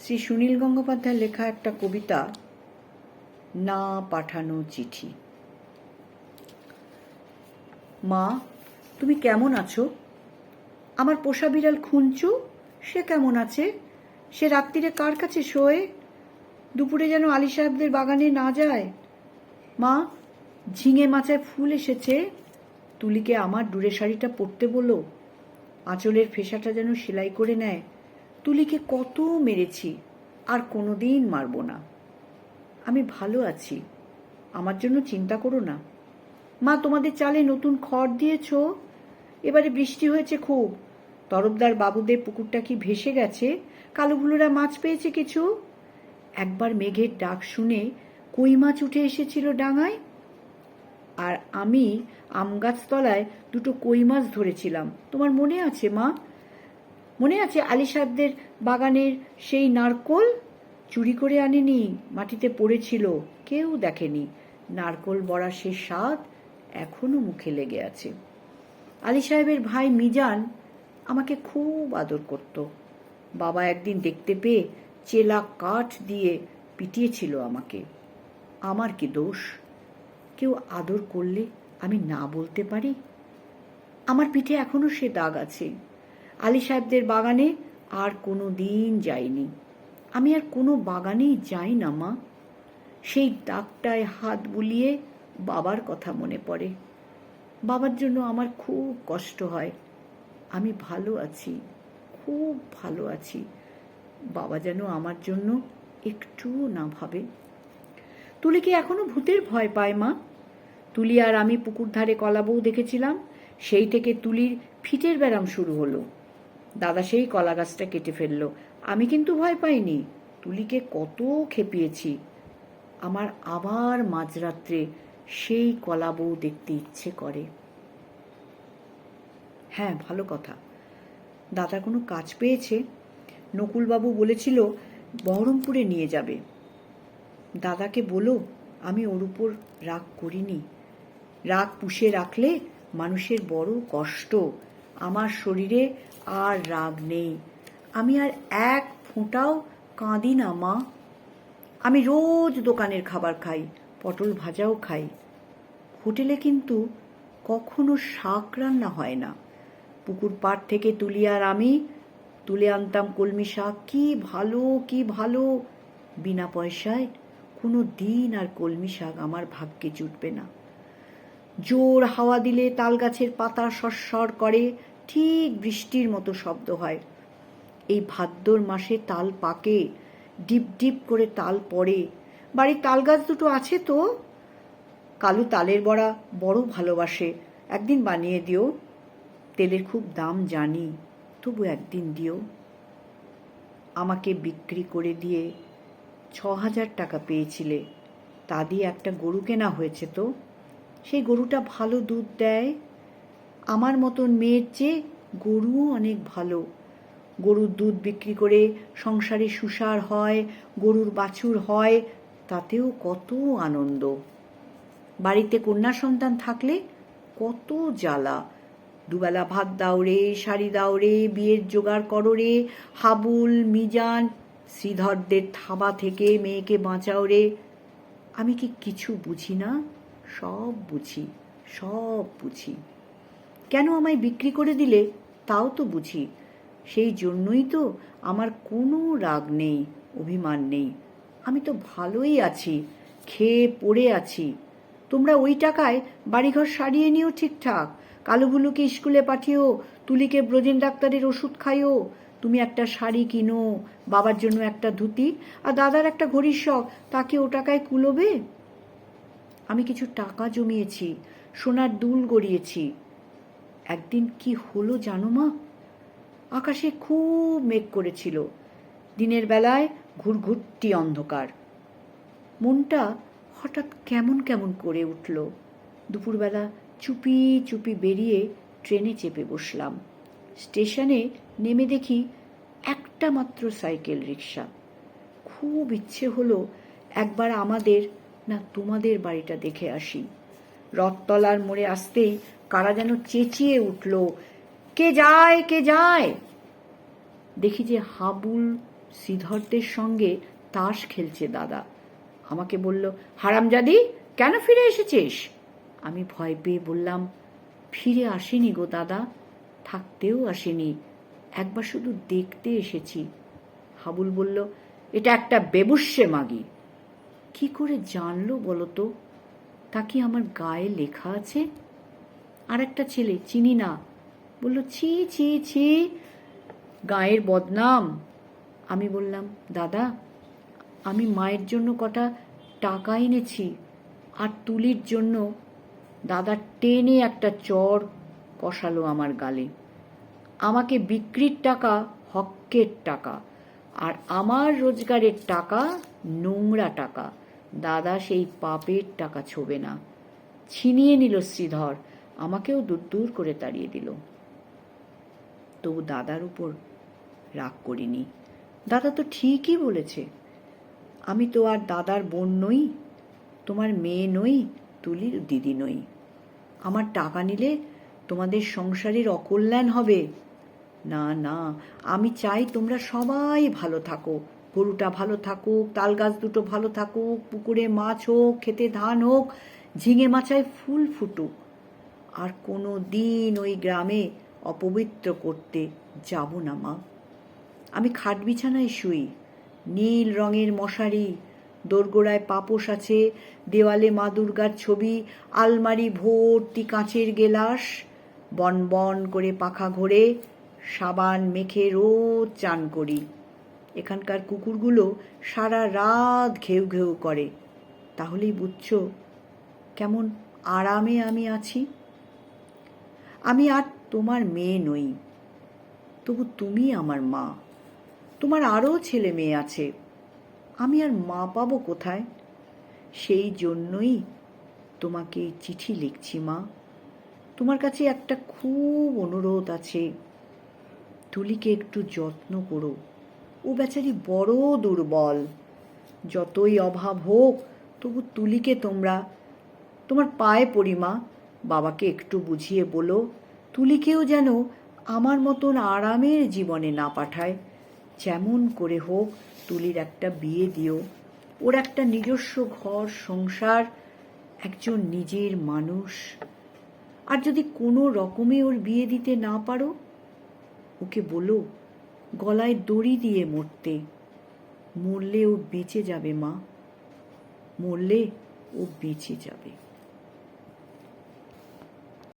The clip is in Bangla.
শ্রী সুনীল গঙ্গোপাধ্যায়ের লেখা একটা কবিতা, না পাঠানো চিঠি। মা, তুমি কেমন আছো? আমার পোষা বিড়াল খুঞ্চু, সে কেমন আছে? সে রাত্রিরে কার কাছে শোয়? দুপুরে যেন আলী সাহেবদের বাগানে না যায়। মা, ঝিঙে মাচায় ফুল এসেছে, তুলিকে আমার ডুরে শাড়িটা পরতে বলো। আঁচলের ফেসাটা যেন সেলাই করে নেয়। তুলিকে কত মেরেছি, আর কোনোদিন মারব না। আমি ভালো আছি, আমার জন্য চিন্তা করো না। মা, তোমাদের চালে নতুন খড় দিয়েছ? এবারে বৃষ্টি হয়েছে খুব। তরফদার বাবুদের পুকুরটা কি ভেসে গেছে? কালোগুলোরা মাছ পেয়েছে কিছু? একবার মেঘের ডাক শুনে কই মাছ উঠে এসেছিল ডাঙায়, আর আমি আমগাছতলায় দুটো কই মাছ ধরেছিলাম। তোমার মনে আছে মা? মনে আছে আলী সাহেবদের বাগানের সেই নারকোল? চুরি করে আনিনি, মাটিতে পড়েছিল, কেউ দেখেনি। নারকোল বড়া সে স্বাদ এখনো মুখে লেগে আছে। আলী সাহেবের ভাই মিজান আমাকে খুব আদর করত। বাবা একদিন দেখতে পেয়ে চেলা কাঠ দিয়ে পিটিয়েছিল আমাকে। আমার কি দোষ? কেউ আদর করলে আমি না বলতে পারি? আমার পিঠে এখনো সে দাগ আছে। আলী সাহেবদের বাগানে আর কোনো দিন যাইনি। আমি আর কোনো বাগানেই যাই না মা। সেই দাগটায় হাত বুলিয়ে বাবার কথা মনে পড়ে। বাবার জন্য আমার খুব কষ্ট হয়। আমি ভালো আছি, খুব ভালো আছি। বাবা যেন আমার জন্য একটুও না ভাবে। তুলি কি এখনো ভূতের ভয় পায় মা? তুলি আর আমি পুকুর ধারে কলা বউ দেখেছিলাম, সেই থেকে তুলির ফিটের ব্যারাম শুরু হলো। দাদা সেই কলা গাছটা কেটে ফেললো। আমি কিন্তু ভয় পাইনি, তুলিকে কত খেপিয়েছি। আমার আবার মাঝরাত্রে সেই কলা বউ দেখতে ইচ্ছে করে। হ্যাঁ, ভালো কথা, দাদা কোনো কাজ পেয়েছে। নকুলবাবু বলেছিল বহরমপুরে নিয়ে যাবে। দাদাকে বলো আমি ওর উপর রাগ করিনি। রাগ পুষে রাখলে মানুষের বড় কষ্ট। আমার শরীরে আর রাগ নেই। আমি আর এক ফোঁটাও কাঁদি না মা। আমি রোজ দোকানের খাবার খাই, পটল ভাজাও খাই। হোটেলে কিন্তু কখনো শাক রান্না হয় না। পুকুর পাড় থেকে তুলি আর আমি তুলে আনতাম কলমি শাক। কি ভালো, কি ভালো! বিনা পয়সায় কোনো দিন আর কলমি শাক আমার ভাগ্যে জুটবে না। জোর হাওয়া দিলে তাল গাছের পাতা সরসর করে, ঠিক বৃষ্টির মতো শব্দ হয়। এই ভাদ্র মাসে তাল পাকে, ডিপ ডিপ করে তাল পড়ে। বাড়ির তাল গাছ দুটো আছে তো। কালু তালের বড়া বড় ভালোবাসে, একদিন বানিয়ে দিও। তেলের খুব দাম জানি, তবু একদিন দিও। আমাকে বিক্রি করে দিয়ে 6,000 টাকা পেয়েছিলে, তা দিয়ে একটা গরু কেনা হয়েছে তো। সেই গরুটা ভালো দুধ দেয়। আমার মতন মেয়ের চেয়ে গরুও অনেক ভালো। গরুর দুধ বিক্রি করে সংসারে সুসার হয়, গরুর বাছুর হয়, তাতেও কত আনন্দ। বাড়িতে কন্যা সন্তান থাকলে কত জ্বালা। দুবেলা ভাত দাও রে, শাড়ি দাও রে, বিয়ের জোগাড় করো রে, হাবুল মিজান শ্রীধরদের থাবা থেকে মেয়েকে বাঁচাও রে। আমি কি কিছু বুঝি না? সব বুঝি, সব বুঝি। কেন আমায় বিক্রি করে দিলে তাও তো বুঝি। সেই জন্যই তো আমার কোনো রাগ নেই, অভিমান নেই। আমি তো ভালোই আছি, খেয়ে পড়ে আছি। তোমরা ওই টাকায় বাড়িঘর সারিয়ে নিও ঠিকঠাক। কালুগুলোকে স্কুলে পাঠিও, তুলিকে ব্রজেন ডাক্তারের ওষুধ খাইও। তুমি একটা শাড়ি কিনো, বাবার জন্য একটা ধুতি, আর দাদার একটা ঘড়ির শখ, তাকে ও টাকায় কুলোবে? আমি কিছু টাকা জমিয়েছি, সোনার দুল গড়িয়েছি। একদিন কি হলো জানো মা? আকাশে খুব মেঘ করেছিল। দিনের বেলায় ঘুরঘুরটি অন্ধকার। মনটা হঠাৎ কেমন কেমন করে উঠল। দুপুরবেলা চুপি চুপি বেরিয়ে ট্রেনে চেপে বসলাম। স্টেশনে নেমে দেখি একটা মাত্র সাইকেল রিক্সা। খুব ইচ্ছে হলো একবার আমাদের, না তোমাদের বাড়িটা দেখে আসি। রথতলার মোড়ে আসতেই কারা যেন চেঁচিয়ে উঠল, কে যায়, কে যায়? দেখি যে হাবুল শ্রীধরদের সঙ্গে তাস খেলছে দাদা। আমাকে বলল, হারামজাদি, কেন ফিরে এসেছিস? আমি ভয় পেয়ে বললাম, ফিরে আসিনি গো দাদা, থাকতেও আসিনি, একবার শুধু দেখতে এসেছি। হাবুল বলল, এটা একটা বেবুশ্যে মাগি। কি করে জানলো বলো তো? তা কি আমার গায়ে লেখা আছে? আর একটা ছেলে, চিনি না, বলল, ছি ছি ছি, গায়ের বদনাম। আমি বললাম, দাদা, আমি মায়ের জন্য কটা টাকা এনেছি, আর তুলির জন্য। দাদা টেনে একটা চড় কষালো আমার গালে। আমাকে বিক্রির টাকা হক্কের টাকা, আর আমার রোজগারের টাকা নোংরা টাকা। দাদা সেই পাপের টাকা ছোবে না। ছিনিয়ে নিল শ্রীধর, আমাকেও দূর দূর করে তাড়িয়ে দিল। তবু দাদার উপর রাগ করিনি। দাদা তো ঠিকই বলেছে। আমি তো আর দাদার বোন নই, তোমার মেয়ে নই, তুলির দিদি নই। আমার টাকা নিলে তোমাদের সংসারের অকল্যাণ হবে। না না, আমি চাই তোমরা সবাই ভালো থাকো, গরুটা ভালো থাকুক, তাল গাছ দুটো ভালো থাকুক, পুকুরে মাছ হোক, খেতে ধান হোক, ঝিঙে মাচায় ফুল ফুটুক। আর কোনো দিন ওই গ্রামে অপবিত্র করতে যাব না মা। আমি খাট বিছানায় শুই, নীল রঙের মশারি, দোরগোড়ায় পাপোশ আছে, দেওয়ালে মা দুর্গার ছবি, আলমারি ভর্তি কাঁচের গেলাস, বন বন করে পাখা ঘোরে, সাবান মেখে রোজ চান করি। এখানকার কুকুরগুলো সারা রাত ঘেউ ঘেউ করে। তাহলেই বুঝছো কেমন আরামে আমি আছি। আমি আর তোমার মেয়ে নই, তবু তুমি আমার মা। তোমার আরও ছেলে মেয়ে আছে, আমি আর মা পাবো কোথায়? সেই জন্যই তোমাকে চিঠি লিখছি মা। তোমার কাছে একটা খুব অনুরোধ আছে, তুলিকে একটু যত্ন করো। ও বেচারি বড় দুর্বল। যতই অভাব হোক, তবু তুলিকে তোমার পায়ে পড়ি মা। বাবাকে একটু বুঝিয়ে বলো, তুলিকেও যেন আমার মতন আরামের জীবনে না পাঠায়। যেমন করে হোক তুলির একটা বিয়ে দিও, ওর একটা নিজস্ব ঘর সংসার, একজন নিজের মানুষ। আর যদি কোনো রকমে ওর বিয়ে দিতে না পারো, ওকে বলো গলায় দড়ি দিয়ে মরতে। মরলে ও বেঁচে যাবে মা, মরলে ও বেঁচে যাবে।